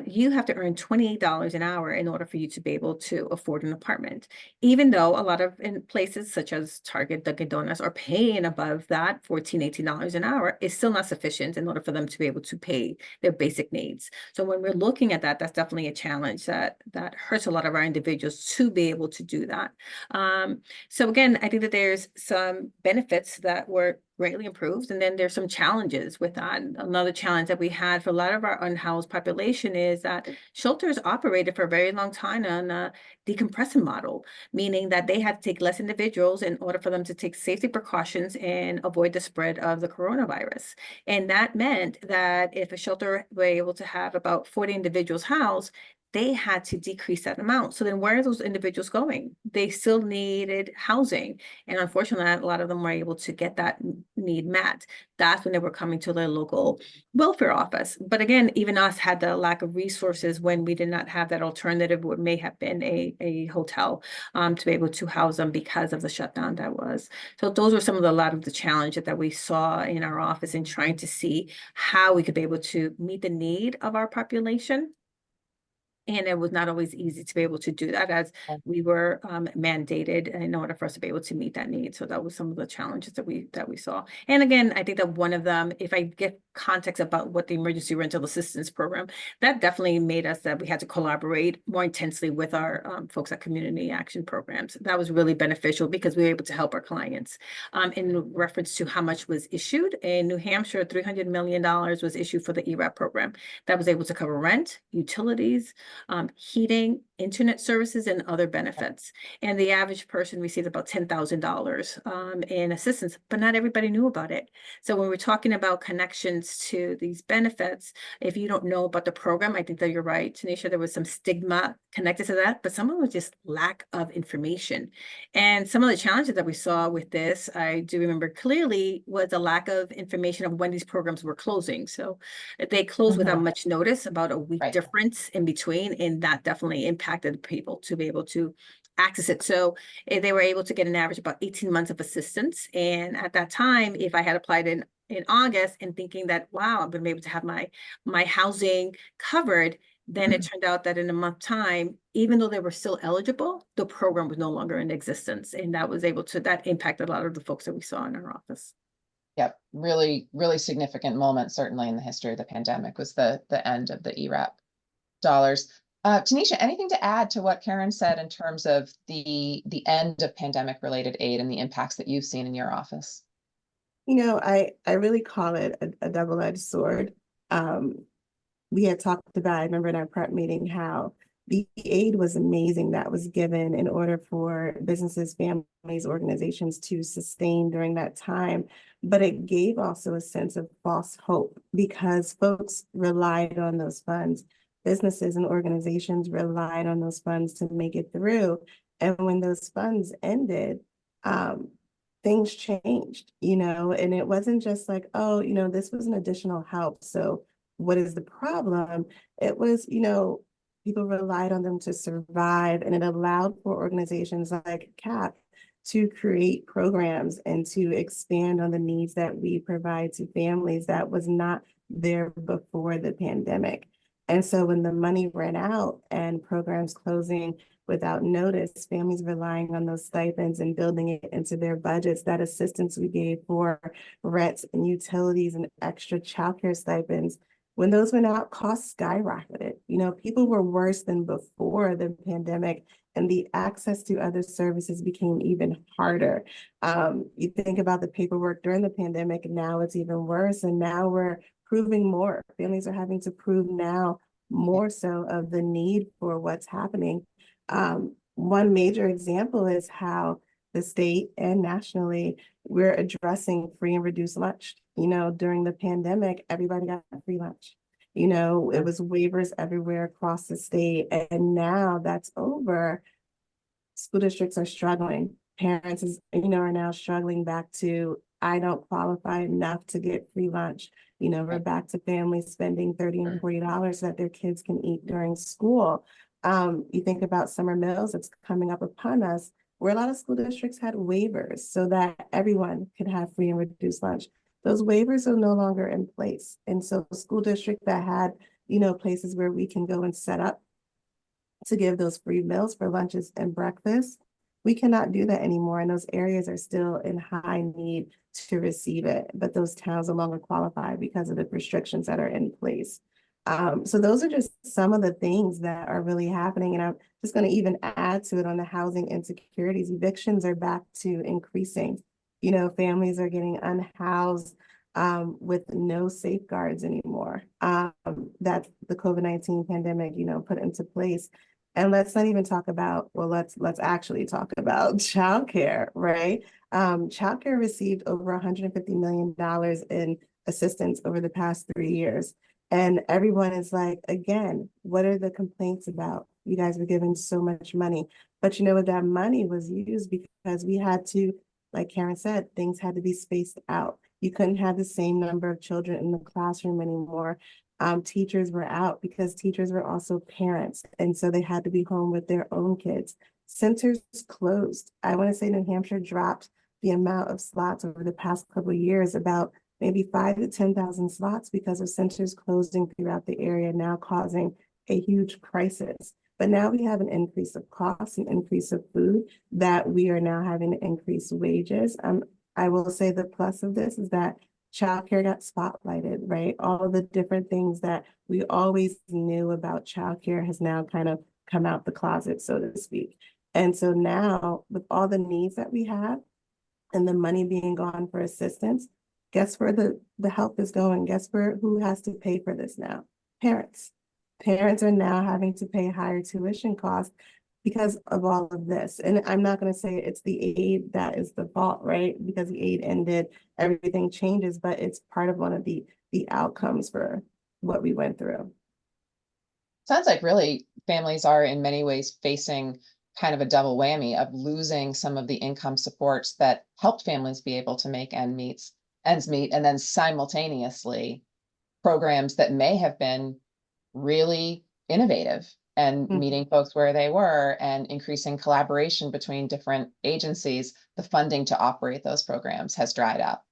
you have to earn $28 an hour in order for you to be able to afford an apartment. Even though a lot of places such as Target, Dunkin' Donuts are paying above that, $14, $18 an hour, is still not sufficient in order for them to be able to pay their basic needs. So when we're looking at that, that's definitely a challenge that hurts a lot of our individuals to be able to do that. So again, I think that there's some benefits that that were greatly improved. And then there's some challenges with that. Another challenge that we had for a lot of our unhoused population is that shelters operated for a very long time on a decompressing model, meaning that they had to take less individuals in order for them to take safety precautions and avoid the spread of the coronavirus. And that meant that if a shelter were able to have about 40 individuals housed, they had to decrease that amount. So then where are those individuals going? They still needed housing. And unfortunately, a lot of them were able to get that need met. That's when they were coming to their local welfare office. But again, even us had the lack of resources when we did not have that alternative, what may have been a hotel to be able to house them because of the shutdown that was. So those were some of a lot of the challenges that we saw in our office in trying to see how we could be able to meet the need of our population. And it was not always easy to be able to do that, as we were mandated in order for us to be able to meet that need. So that was some of the challenges that we saw. And again, I think that one of them, if I get context about what the emergency rental assistance program, that definitely made us that we had to collaborate more intensely with our folks at community action programs. That was really beneficial because we were able to help our clients. In reference to how much was issued in New Hampshire, $300 million was issued for the ERAP program. That was able to cover rent, utilities, heating, internet services, and other benefits. And the average person received about $10,000 in assistance, but not everybody knew about it. So when we're talking about connections to these benefits, if you don't know about the program, I think that you're right, Tanisha, there was some stigma connected to that, but some of it was just lack of information. And some of the challenges that we saw with this, I do remember clearly, was a lack of information of when these programs were closing. So they closed without much notice, about a week difference in between, and that definitely impacted people to be able to access it. So they were able to get an average about 18 months of assistance. And at that time, if I had applied in August and thinking that, wow, I'm going to be able to have my housing covered, then it turned out that in a month time, even though they were still eligible, the program was no longer in existence. And that impacted a lot of the folks that we saw in our office. Yep, really, really significant moment, certainly in the history of the pandemic, was the end of the ERAP dollars. Tanisha, anything to add to what Karen said in terms of the end of pandemic related aid and the impacts that you've seen in your office? You know, I really call it a double-edged sword. We had talked about, I remember in our prep meeting, how the aid was amazing that was given in order for businesses, families, organizations to sustain during that time. But it gave also a sense of false hope because folks relied on those funds. Businesses and organizations relied on those funds to make it through. And when those funds ended, things changed, and it wasn't just like, oh, this was an additional help. So what is the problem? It was, people relied on them to survive, and it allowed for organizations like CAP to create programs and to expand on the needs that we provide to families that was not there before the pandemic. And so when the money ran out and programs closing without notice, families relying on those stipends and building it into their budgets, that assistance we gave for rent and utilities and extra childcare stipends, when those went out, costs skyrocketed. People were worse than before the pandemic, and the access to other services became even harder. You think about the paperwork during the pandemic, and now it's even worse. And now we're proving more. Families are having to prove now more so of the need for what's happening. One major example is how the state and nationally, we're addressing free and reduced lunch. During the pandemic, everybody got free lunch. It was waivers everywhere across the state. And now that's over. School districts are struggling. Parents, are now struggling back to, I don't qualify enough to get free lunch. We're back to families spending $30 and $40 so that their kids can eat during school. You think about summer meals that's coming up upon us, where a lot of school districts had waivers so that everyone could have free and reduced lunch. Those waivers are no longer in place. And so school district that had, places where we can go and set up to give those free meals for lunches and breakfast, we cannot do that anymore. And those areas are still in high need to receive it, but those towns no longer qualify because of the restrictions that are in place. So those are just some of the things that are really happening. And I'm just going to even add to it on the housing insecurities. Evictions are back to increasing. You know, families are getting unhoused with no safeguards anymore that the COVID-19 pandemic, you know, put into place. And let's not even talk about, well, let's actually talk about childcare, right? Childcare received over $150 million in assistance over the past 3 years. And everyone is like, again, what are the complaints about? You guys were given so much money. But you know what, that money was used because we had to, like Karen said, things had to be spaced out. You couldn't have the same number of children in the classroom anymore. Teachers were out because teachers were also parents. And so they had to be home with their own kids. Centers closed. I want to say New Hampshire dropped the amount of slots over the past couple of years, about maybe 5,000 to 10,000 slots because of centers closing throughout the area, now causing a huge crisis. But now we have an increase of costs, an increase of food, that we are now having to increase wages. I will say the plus of this is that childcare got spotlighted, right? All of the different things that we always knew about childcare has now kind of come out the closet, so to speak. And so now, with all the needs that we have and the money being gone for assistance, guess where the help is going? Guess who has to pay for this now? Parents. Parents are now having to pay higher tuition costs because of all of this. And I'm not going to say it's the aid that is the fault, right? Because the aid ended, everything changes, but it's part of one of the outcomes for what we went through. Sounds like really families are in many ways facing kind of a double whammy of losing some of the income supports that helped families be able to make ends meet, and then simultaneously programs that may have been really innovative and meeting folks where they were and increasing collaboration between different agencies. The funding to operate those programs has dried up,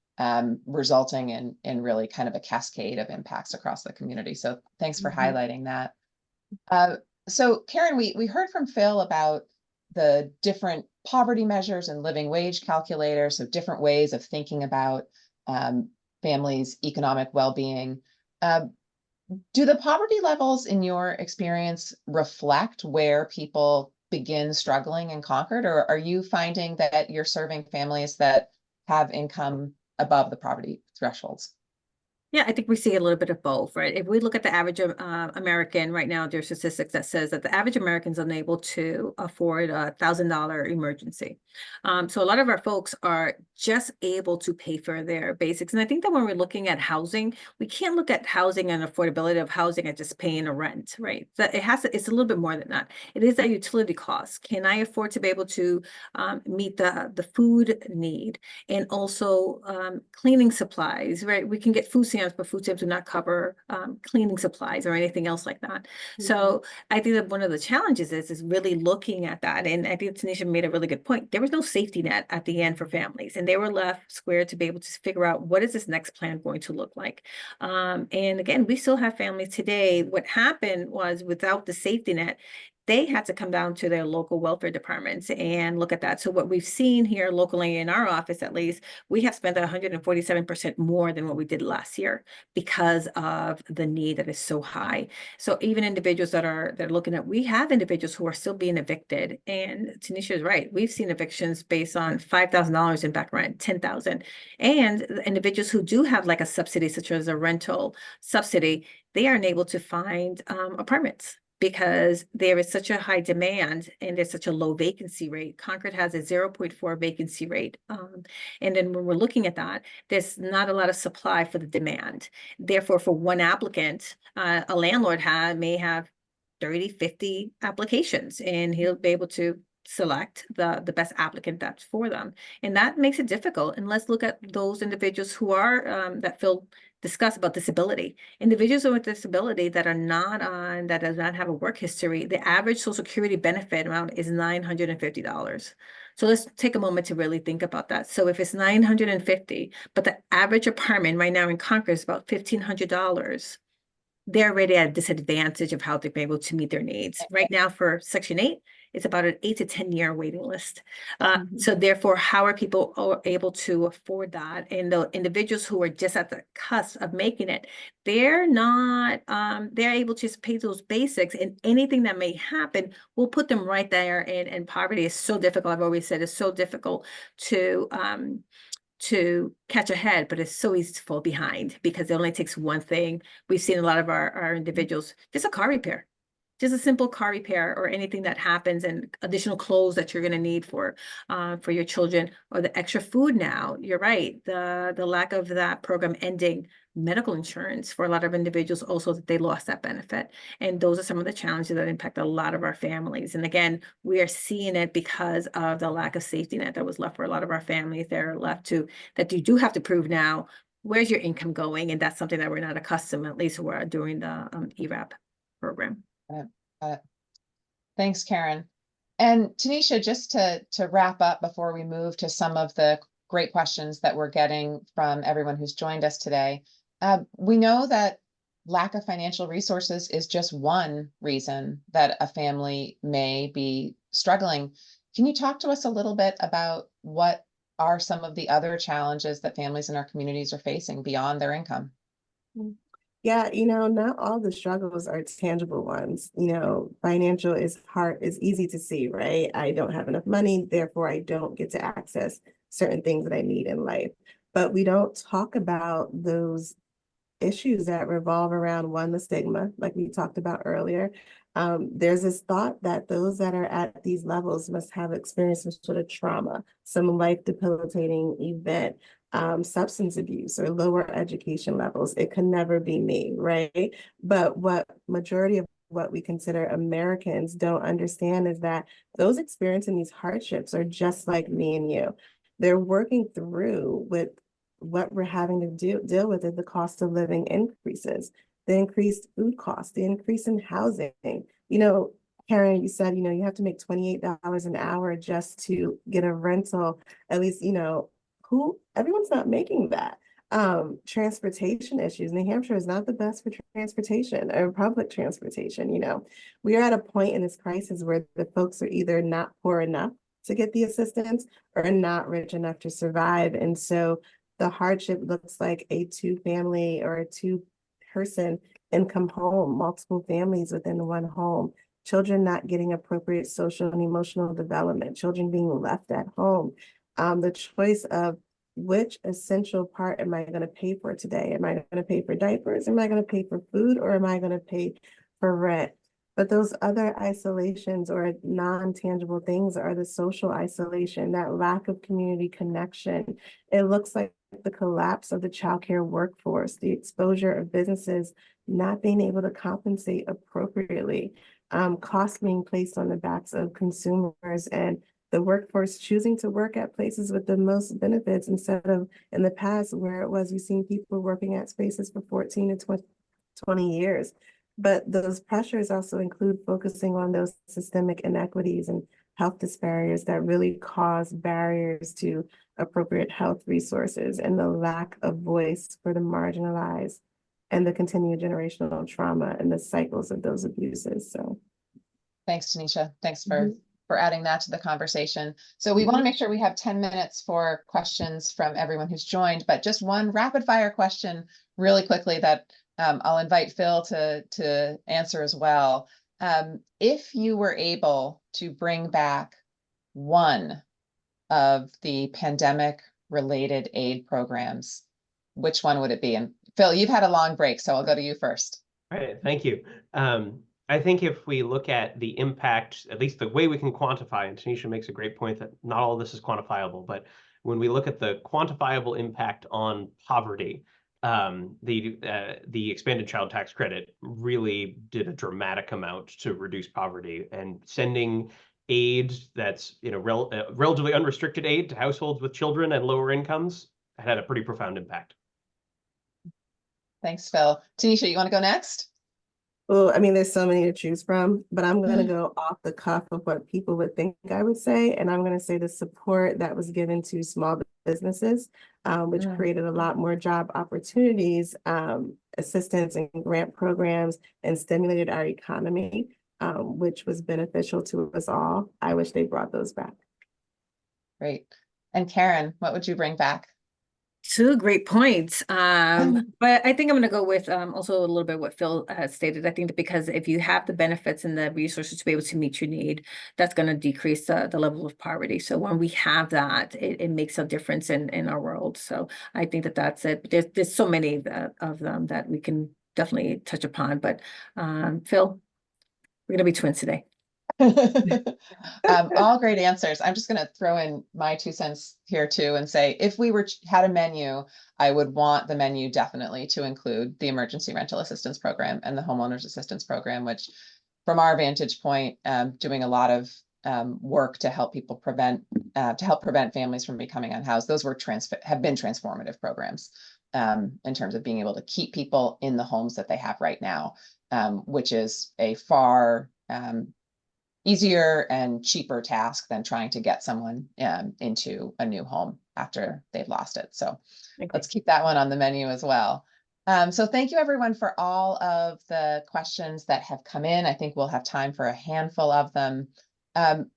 resulting in really kind of a cascade of impacts across the community. So thanks for highlighting that. So Karen, we heard from Phil about the different poverty measures and living wage calculators, so different ways of thinking about families' economic well-being. Do the poverty levels in your experience reflect where people begin struggling in Concord, or are you finding that you're serving families that have income above the poverty thresholds? Yeah, I think we see a little bit of both, right? If we look at the average American right now, there's statistics that says that the average American is unable to afford a $1,000 emergency. So a lot of our folks are just able to pay for their basics. And I think that when we're looking at housing, we can't look at housing and affordability of housing at just paying a rent, right? That it's a little bit more than that. It is that utility cost. Can I afford to be able to meet the food need, and also cleaning supplies, right? We can get food stamps, but food stamps do not cover cleaning supplies or anything else like that. So I think that one of the challenges is really looking at that. And I think Tanisha made a really good point. There was no safety net at the end for families, and they were left squared to be able to figure out what is this next plan going to look like. And again, we still have families today. What happened was, without the safety net, they had to come down to their local welfare departments and look at that. So what we've seen here locally in our office, at least, we have spent 147% more than what we did last year because of the need that is so high. So even individuals they're looking at, we have individuals who are still being evicted. And Tanisha is right. We've seen evictions based on $5,000 in back rent, $10,000. And the individuals who do have like a subsidy, such as a rental subsidy, they are unable to find apartments, because there is such a high demand and there's such a low vacancy rate. Concord has a 0.4 vacancy rate. And then when we're looking at that, there's not a lot of supply for the demand. Therefore, for one applicant, a landlord may have 30, 50 applications, and he'll be able to select the best applicant that's for them. And that makes it difficult. And let's look at those individuals who are, that Phil discussed about disability. Individuals with disability that does not have a work history, the average Social Security benefit amount is $950. So let's take a moment to really think about that. So if it's $950, but the average apartment right now in Concord is about $1,500, they're already at a disadvantage of how they're able to meet their needs. Right now for Section 8, it's about an 8 to 10 year waiting list. So therefore, how are people able to afford that? And the individuals who are just at the cusp of making it, they're not, they're able to just pay those basics, and anything that may happen will put them right there. And poverty is so difficult. I've always said it's so difficult to to catch ahead, but it's so easy to fall behind because it only takes one thing. We've seen a lot of our individuals, just a car repair, just a simple car repair or anything that happens, and additional clothes that you're going to need for your children, or the extra food now. You're right. The lack of that program ending, medical insurance for a lot of individuals also, that they lost that benefit. And those are some of the challenges that impact a lot of our families. And again, we are seeing it because of the lack of safety net that was left for a lot of our families. They're left to, that you do have to prove now, where's your income going? And that's something that we're not accustomed, at least we're doing the ERAP program. Thanks, Karen. And Tanisha, just to wrap up before we move to some of the great questions that we're getting from everyone who's joined us today. We know that lack of financial resources is just one reason that a family may be struggling. Can you talk to us a little bit about what are some of the other challenges that families in our communities are facing beyond their income? Yeah, not all the struggles are tangible ones. Financial is hard, is easy to see, right? I don't have enough money, therefore I don't get to access certain things that I need in life. But we don't talk about those issues that revolve around, one, the stigma, like we talked about earlier. There's this thought that those that are at these levels must have experienced some sort of trauma, some life debilitating event, substance abuse, or lower education levels. It can never be me, right? But what majority of what we consider Americans don't understand is that those experiencing these hardships are just like me and you. They're working through with what we're having to deal with is the cost of living increases, the increased food costs, the increase in housing. Karen, you said, you have to make $28 an hour just to get a rental. At least, everyone's not making that. Transportation issues. New Hampshire is not the best for transportation or public transportation. We are at a point in this crisis where the folks are either not poor enough to get the assistance or not rich enough to survive. And so the hardship looks like a two-family or a two-person income home, multiple families within one home, children not getting appropriate social and emotional development, children being left at home. The choice of which essential part am I going to pay for today? Am I going to pay for diapers? Am I going to pay for food? Or am I going to pay for rent? But those other isolations or non-tangible things are the social isolation, that lack of community connection. It looks like the collapse of the childcare workforce, the exposure of businesses not being able to compensate appropriately, costs being placed on the backs of consumers, and the workforce choosing to work at places with the most benefits instead of in the past where it was, you've seen people working at spaces for 14 to 20 years. But those pressures also include focusing on those systemic inequities and health disparities that really cause barriers to appropriate health resources, and the lack of voice for the marginalized, and the continued generational trauma and the cycles of those abuses. So thanks, Tanisha. Thanks for adding that to the conversation. So we want to make sure we have 10 minutes for questions from everyone who's joined, but just one rapid fire question really quickly that I'll invite Phil to answer as well. If you were able to bring back one of the pandemic related aid programs, which one would it be? And Phil, you've had a long break, so I'll go to you first. All right, thank you. I think if we look at the impact, at least the way we can quantify, and Tanisha makes a great point that not all of this is quantifiable, but when we look at the quantifiable impact on poverty, the expanded child tax credit really did a dramatic amount to reduce poverty, and sending aid that's relatively unrestricted aid to households with children and lower incomes had a pretty profound impact. Thanks, Phil. Tanisha, you want to go next? Well, there's so many to choose from, but I'm going to go off the cuff of what people would think I would say. And I'm going to say the support that was given to small businesses, which created a lot more job opportunities, assistance and grant programs, and stimulated our economy, which was beneficial to us all. I wish they brought those back. Great. And Karen, what would you bring back? Two great points. But I think I'm going to go with also a little bit what Phil has stated. I think that because if you have the benefits and the resources to be able to meet your need, that's going to decrease the level of poverty. So when we have that, it makes a difference in our world. So I think that that's it. There's so many of them that we can definitely touch upon. But Phil, we're going to be twins today. All great answers. I'm just going to throw in my 2 cents here too and say, if we had a menu, I would want the menu definitely to include the emergency rental assistance program and the homeowners assistance program, which from our vantage point, doing a lot of work to help people prevent families from becoming unhoused. Those have been transformative programs in terms of being able to keep people in the homes that they have right now, which is a far easier and cheaper task than trying to get someone into a new home after they've lost it. So let's keep that one on the menu as well. So thank you everyone for all of the questions that have come in. I think we'll have time for a handful of them.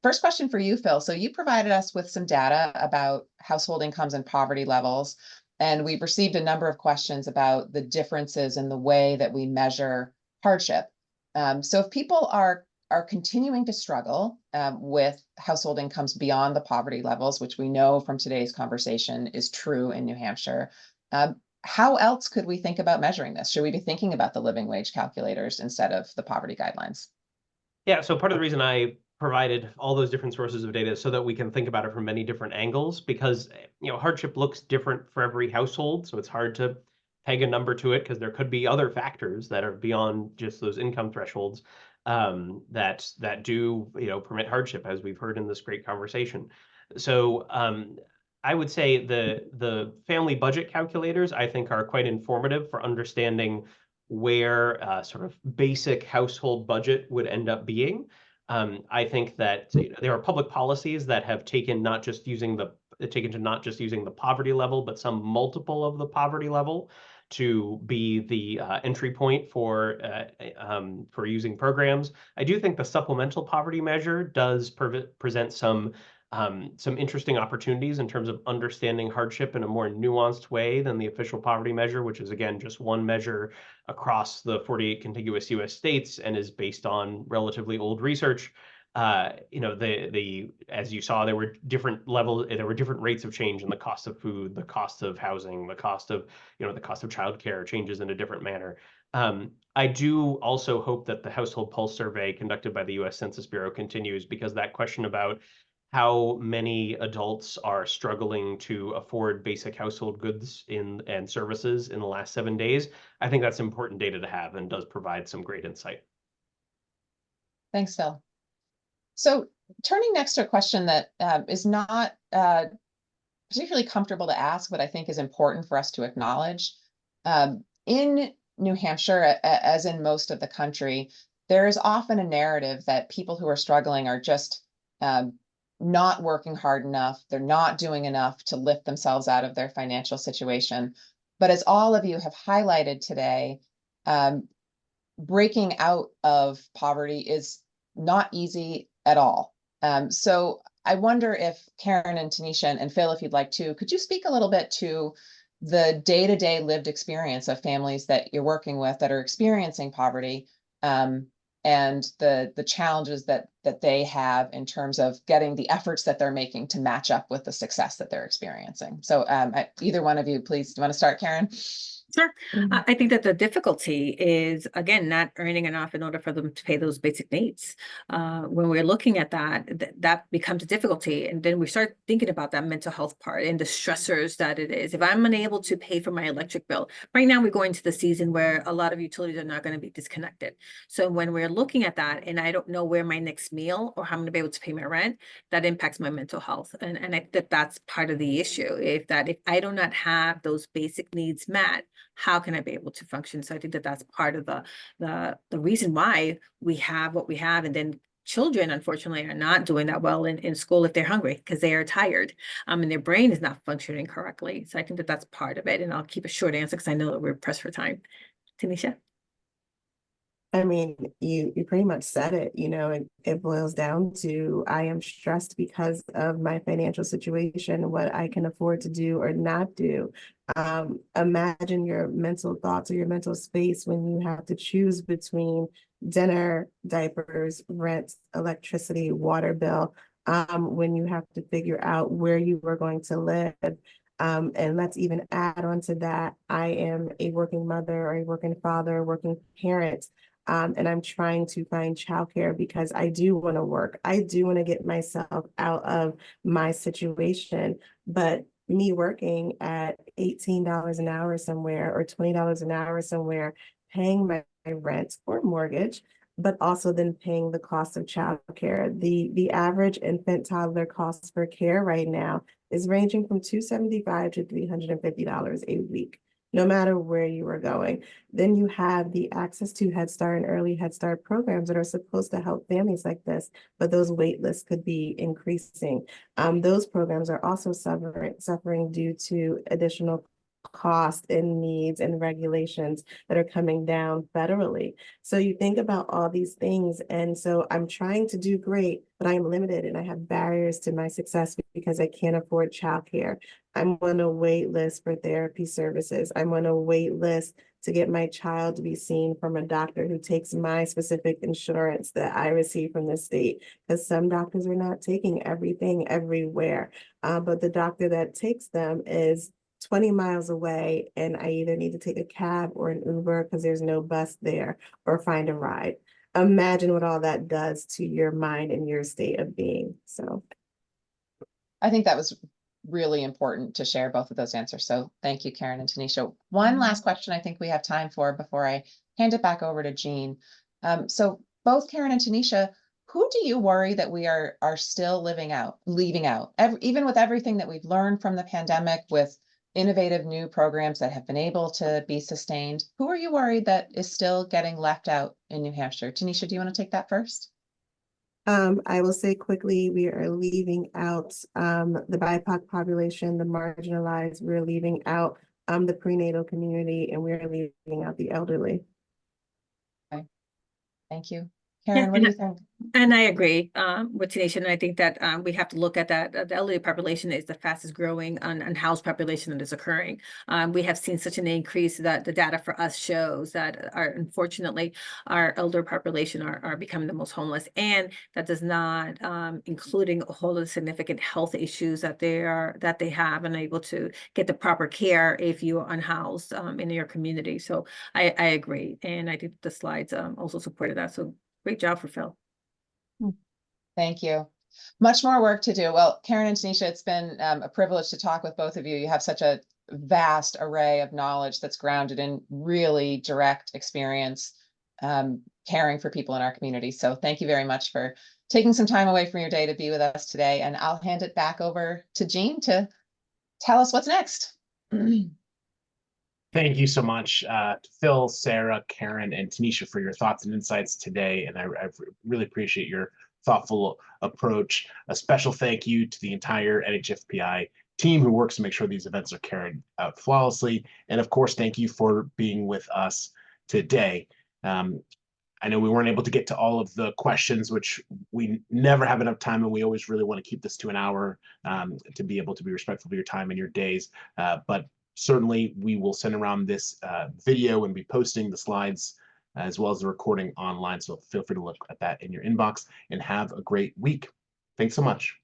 First question for you, Phil. So you provided us with some data about household incomes and poverty levels, and we've received a number of questions about the differences in the way that we measure hardship. So if people are continuing to struggle with household incomes beyond the poverty levels, which we know from today's conversation is true in New Hampshire, how else could we think about measuring this? Should we be thinking about the living wage calculators instead of the poverty guidelines? Yeah, so part of the reason I provided all those different sources of data is so that we can think about it from many different angles, because hardship looks different for every household, so it's hard to peg a number to it because there could be other factors that are beyond just those income thresholds that do permit hardship, as we've heard in this great conversation. So I would say the family budget calculators, I think, are quite informative for understanding where sort of basic household budget would end up being. I think that there are public policies that have taken not just using the poverty level, but some multiple of the poverty level to be the entry point for using programs. I do think the supplemental poverty measure does present some interesting opportunities in terms of understanding hardship in a more nuanced way than the official poverty measure, which is again just one measure across the 48 contiguous U.S. states and is based on relatively old research. As you saw, there were different rates of change in the cost of food, the cost of housing, the cost of childcare changes in a different manner. I do also hope that the household pulse survey conducted by the U.S. Census Bureau continues, because that question about how many adults are struggling to afford basic household goods and services in the last 7 days, I think that's important data to have and does provide some great insight. Thanks, Phil. So turning next to a question that is not particularly comfortable to ask, but I think is important for us to acknowledge. In New Hampshire, as in most of the country, there is often a narrative that people who are struggling are just not working hard enough. They're not doing enough to lift themselves out of their financial situation. But as all of you have highlighted today, breaking out of poverty is not easy at all. So I wonder if Karen and Tanisha and Phil, if you'd like to, could you speak a little bit to the day-to-day lived experience of families that you're working with that are experiencing poverty, and the challenges that they have in terms of getting the efforts that they're making to match up with the success that they're experiencing. So either one of you, please, do you want to start, Karen? Sure. I think that the difficulty is, again, not earning enough in order for them to pay those basic needs. When we're looking at that becomes a difficulty. And then we start thinking about that mental health part and the stressors that it is. If I'm unable to pay for my electric bill, right now we're going to the season where a lot of utilities are not going to be disconnected. So when we're looking at that and I don't know where my next meal or how I'm going to be able to pay my rent, that impacts my mental health. And I think that that's part of the issue. If I do not have those basic needs met, how can I be able to function? So I think that that's part of the reason why we have what we have. And then children, unfortunately, are not doing that well in school if they're hungry because they are tired and their brain is not functioning correctly. So I think that that's part of it. And I'll keep a short answer because I know that we're pressed for time. Tanisha? I mean, you pretty much said it, it boils down to I am stressed because of my financial situation, what I can afford to do or not do. Imagine your mental thoughts or your mental space when you have to choose between dinner, diapers, rent, electricity, water bill, when you have to figure out where you are going to live. And let's even add on to that, I am a working mother or a working father, a working parent. And I'm trying to find childcare because I do want to work. I do want to get myself out of my situation. But me working at $18 an hour somewhere or $20 an hour somewhere, paying my rent or mortgage, but also then paying the cost of childcare. The average infant toddler cost for care right now is ranging from $275 to $350 a week, no matter where you are going. Then you have the access to Head Start and early Head Start programs that are supposed to help families like this, but those wait lists could be increasing. Those programs are also suffering due to additional cost and needs and regulations that are coming down federally. So you think about all these things. And so I'm trying to do great, but I am limited and I have barriers to my success because I can't afford childcare. I'm on a wait list for therapy services. I'm on a wait list to get my child to be seen from a doctor who takes my specific insurance that I receive from the state, because some doctors are not taking everything everywhere. But the doctor that takes them is 20 miles away, and I either need to take a cab or an Uber because there's no bus there, or find a ride. Imagine what all that does to your mind and your state of being. So I think that was really important to share both of those answers. So thank you, Karen and Tanisha. One last question I think we have time for before I hand it back over to Jean. So both Karen and Tanisha, who do you worry that we are still leaving out? Even with everything that we've learned from the pandemic, with innovative new programs that have been able to be sustained, who are you worried that is still getting left out in New Hampshire? Tanisha, do you want to take that first? I will say quickly, we are leaving out the BIPOC population, the marginalized. We're leaving out the prenatal community, and we're leaving out the elderly. Okay. Thank you. Yeah, Karen, what do you think? And I agree with Tanisha, and I think that we have to look at that. The elderly population is the fastest growing unhoused population that is occurring. We have seen such an increase that the data for us shows that unfortunately our elder population are becoming the most homeless, and that does not including all of the significant health issues that they have and able to get the proper care if you are unhoused in your community. So I agree, and I think the slides also supported that. So great job for Phil. Thank you. Much more work to do. Well, Karen and Tanisha, it's been a privilege to talk with both of you. You have such a vast array of knowledge that's grounded in really direct experience caring for people in our community. So thank you very much for taking some time away from your day to be with us today. And I'll hand it back over to Jean to tell us what's next. Thank you so much to Phil, Sarah, Karen, and Tanisha for your thoughts and insights today. And I really appreciate your thoughtful approach. A special thank you to the entire NHFPI team who works to make sure these events are carried out flawlessly. And of course, thank you for being with us today. I know we weren't able to get to all of the questions, which we never have enough time, and we always really want to keep this to an hour to be able to be respectful of your time and your days. But certainly, we will send around this video and be posting the slides as well as the recording online. So feel free to look at that in your inbox and have a great week. Thanks so much.